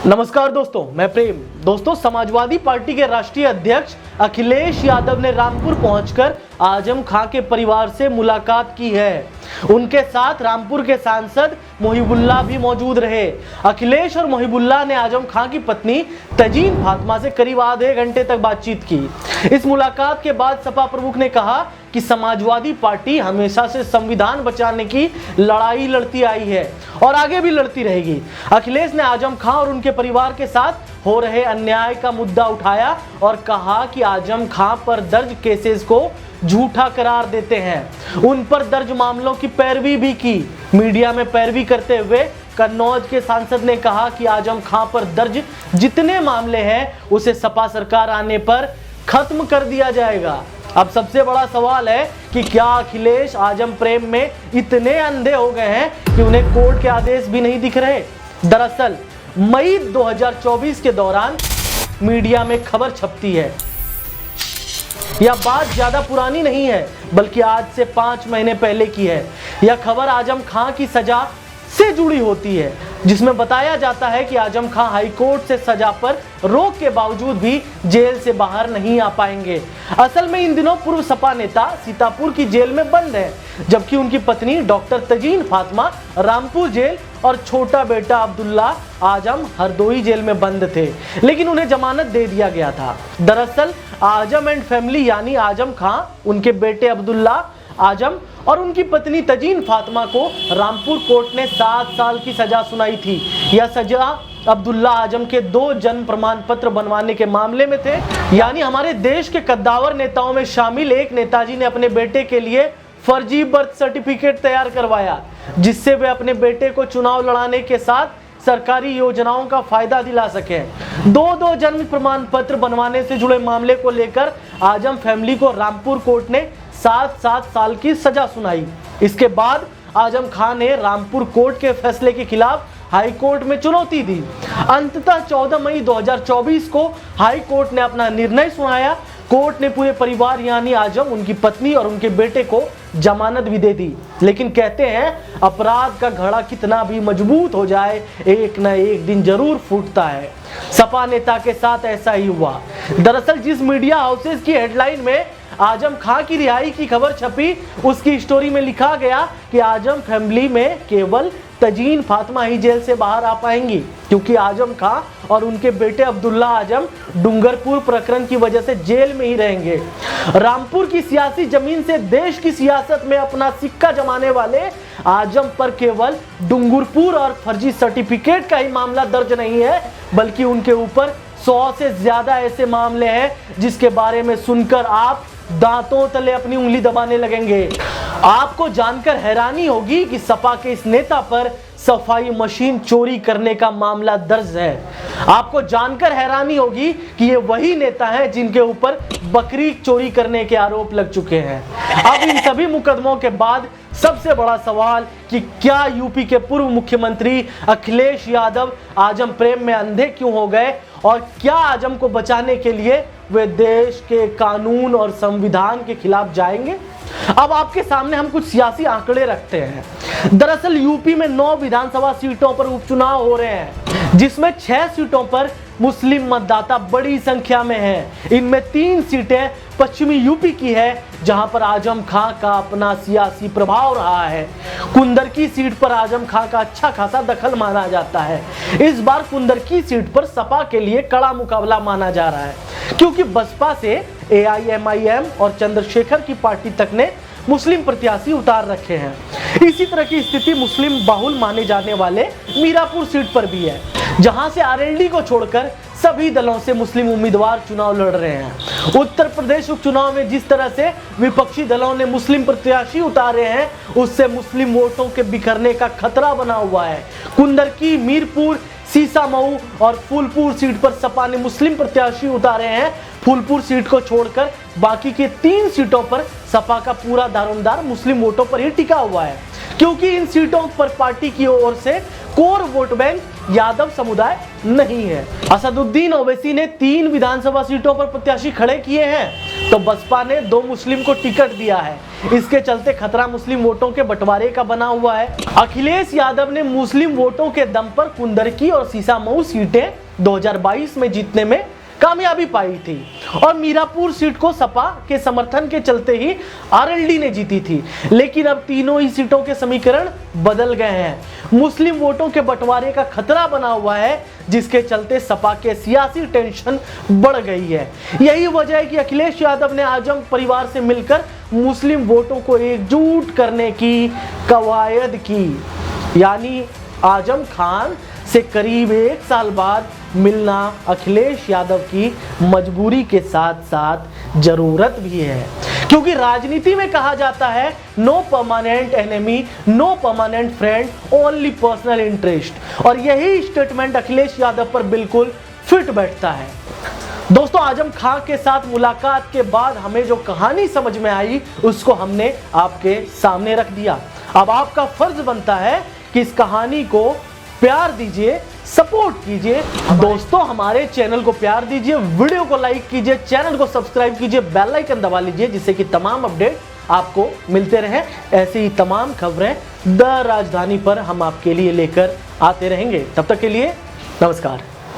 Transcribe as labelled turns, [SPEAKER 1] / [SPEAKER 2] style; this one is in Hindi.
[SPEAKER 1] नमस्कार दोस्तों, मैं प्रेम। दोस्तों, समाजवादी पार्टी के राष्ट्रीय अध्यक्ष अखिलेश यादव ने रामपुर पहुंचकर आजम खां के परिवार से मुलाकात की है। उनके साथ रामपुर के सांसद मोहिबुल्लाह भी मौजूद रहे। अखिलेश और मोहिबुल्लाह ने आजम खां की पत्नी तजीन फातिमा से करीब आधे घंटे तक बातचीत की। इस मुलाकात के बाद सपा प्रमुख ने कहा कि समाजवादी पार्टी हमेशा से संविधान बचाने की लड़ाई लड़ती आई है और आगे भी लड़ती रहेगी। अखिलेश ने आजम खां और उनके परिवार के साथ हो रहे अन्याय का मुद्दा उठाया और कहा कि आजम खां पर दर्ज केसेस को झूठा करार देते हैं। उन पर दर्ज मामलों की पैरवी भी की। मीडिया में पैरवी करते हुए कन्नौज के सांसद ने कहा कि आजम खां पर दर्ज जितने मामले हैं उसे सपा सरकार आने पर खत्म कर दिया जाएगा। अब सबसे बड़ा सवाल है कि क्या अखिलेश आजम प्रेम में इतने अंधे हो गए हैं कि उन्हें कोर्ट के आदेश भी नहीं दिख रहे। दरअसल मई 2024 के दौरान मीडिया में खबर छपती है। यह बात ज्यादा पुरानी नहीं है, बल्कि आज से 5 महीने पहले की है। यह खबर आजम खां की सजा से जुड़ी होती है, जिसमें बताया जाता है कि आजम खां हाईकोर्ट से सजा पर रोक के बावजूद भी जेल से बाहर नहीं आ पाएंगे। असल में इन दिनों पूर्व सपा नेता सीतापुर की जेल में बंद है, जबकि उनकी पत्नी डॉक्टर तजीन फातिमा रामपुर जेल और छोटा बेटा अब्दुल्ला आजम हरदोई जेल में बंद थे, लेकिन उन्हें जमानत दे दिया गया था। दरअसल आजम एंड फैमिली यानी आजम खां, उनके बेटे अब्दुल्ला आजम और उनकी पत्नी तजीन फातिमा को रामपुर कोर्ट ने 7 साल की सजा सुनाई थी। यह सजा अब्दुल्ला आजम के 2 जन्म प्रमाण पत्र बनवाने के मामले में थे। यानी हमारे देश के कद्दावर नेताओं में शामिल एक नेताजी ने अपने बेटे के लिए फर्जी बर्थ सर्टिफिकेट तैयार करवाया, जिससे वे अपने बेटे को चुनाव लड़ाने के साथ सरकारी योजनाओं का फायदा दिला सके। 2 जन्म प्रमाण पत्र बनवाने से जुड़े मामले को लेकर आजम फैमिली को रामपुर कोर्ट ने 7 साल की सजा सुनाई। इसके बाद आजम खां ने रामपुर कोर्ट के फैसले के खिलाफ हाई कोर्ट में चुनौती दी। अंततः 14 मई 2024 को हाई कोर्ट ने अपना निर्णय सुनाया। कोर्ट ने पूरे परिवार यानी आजम, उनकी पत्नी और उनके बेटे को जमानत भी दे दी। लेकिन कहते हैं अपराध का घड़ा कितना भी मजबूत हो जाए, एक न एक दिन जरूर फूटता है। सपा नेता के साथ ऐसा ही हुआ। दरअसल जिस मीडिया हाउसेस की हेडलाइन में आजम खां की रिहाई की खबर छपी, उसकी स्टोरी में लिखा गया कि आजम फैमिली में केवल तजीन फातिमा ही जेल से बाहर आ पाएंगी, क्योंकि आजम खां और उनके बेटे अब्दुल्ला आजम डूंगरपुर प्रकरण की वजह से जेल में ही रहेंगे। रामपुर की सियासी जमीन से देश की सियासत में अपना सिक्का जमाने वाले आजम पर केवल डूंगरपुर और फर्जी सर्टिफिकेट का ही मामला दर्ज नहीं है, बल्कि उनके ऊपर 100 से ज्यादा ऐसे मामले हैं जिसके बारे में सुनकर आप दांतों तले अपनी उंगली दबाने लगेंगे। आपको जानकर हैरानी होगी कि सपा के इस नेता पर सफाई मशीन चोरी करने का मामला दर्ज है। आपको जानकर हैरानी होगी कि ये वही नेता हैं जिनके ऊपर बकरी चोरी करने के आरोप लग चुके हैं। अब इन सभी मुकदमों के बाद सबसे बड़ा सवाल कि क्या यूपी के पूर्व मुख्यमंत्री अखिलेश यादव आजम प्रेम में अंधे क्यों हो गए, और क्या आजम को बचाने के लिए वे देश के कानून और संविधान के खिलाफ जाएंगे। अब आपके सामने हम कुछ सियासी आंकड़े रखते हैं। दरअसल यूपी में 9 विधानसभा सीटों पर उपचुनाव हो रहे हैं, जिसमें 6 सीटों पर मुस्लिम मतदाता बड़ी संख्या में हैं। इनमें 3 सीटें पश्चिमी यूपी की है, जहां पर आजम खां का अपना सियासी प्रभाव रहा है। कुंदर की सीट पर आजम खां का अच्छा खासा दखल माना जाता है। इस बार कुंदर की सीट पर सपा के लिए कड़ा मुकाबला माना जा रहा है, क्योंकि बसपा से AIMIM और चंद्रशेखर की पार्टी तक ने मुस्लिम प्रत्याशी उतार रखे हैं। इसी तरह की स्थिति मुस्लिम बाहुल माने जाने वाले मीरापुर सीट पर भी है, जहां से RLD को छोड़कर सभी दलों से मुस्लिम उम्मीदवार चुनाव लड़ रहे हैं। उत्तर प्रदेश उपचुनाव में जिस तरह से विपक्षी दलों ने मुस्लिम प्रत्याशी उतारे हैं, उससे मुस्लिम वोटों के बिखरने का खतरा बना हुआ है। कुंदर की, मीरपुर, सीसामऊ और फूलपुर सीट पर सपा ने मुस्लिम प्रत्याशी उतारे हैं। फूलपुर सीट को छोड़कर बाकी के 3 सीटों पर सपा का पूरा दारोमदार मुस्लिम वोटों पर ही टिका हुआ है, क्योंकि इन सीटों पर पार्टी की ओर से कोर वोट बैंक यादव समुदाय नहीं है। असदुद्दीन ओवैसी ने 3 विधानसभा सीटों पर प्रत्याशी खड़े किए हैं, तो बसपा ने 2 मुस्लिम को टिकट दिया है। इसके चलते खतरा मुस्लिम वोटों के बंटवारे का बना हुआ है। अखिलेश यादव ने मुस्लिम वोटों के दम पर कुंदरकी और सीसामऊ सीटें 2022 में जीतने में कामयाबी पाई थी और मीरापुर सीट को सपा के समर्थन के चलते ही आरएलडी ने जीती थी। लेकिन अब तीनों ही सीटों के समीकरण बदल गए हैं। मुस्लिम वोटों के बंटवारे का खतरा बना हुआ है, जिसके चलते सपा के सियासी टेंशन बढ़ गई है। यही वजह है कि अखिलेश यादव ने आजम परिवार से मिलकर मुस्लिम वोटों को एकजुट करने की कवायद की। यानी आजम खान से करीब 1 साल बाद मिलना अखिलेश यादव की मजबूरी के साथ साथ जरूरत भी है, क्योंकि राजनीति में कहा जाता है no permanent enemy, no permanent friend, only personal interest. और यही स्टेटमेंट अखिलेश यादव पर बिल्कुल फिट बैठता है। दोस्तों, आजम खान के साथ मुलाकात के बाद हमें जो कहानी समझ में आई उसको हमने आपके सामने रख दिया। अब आपका फर्ज बनता है कि इस कहानी को प्यार दीजिए, सपोर्ट कीजिए। दोस्तों, हमारे चैनल को प्यार दीजिए, वीडियो को लाइक कीजिए, चैनल को सब्सक्राइब कीजिए, बेल आइकन दबा लीजिए, जिससे कि तमाम अपडेट आपको मिलते रहें। ऐसी ही तमाम खबरें द राजधानी पर हम आपके लिए लेकर आते रहेंगे। तब तक के लिए नमस्कार।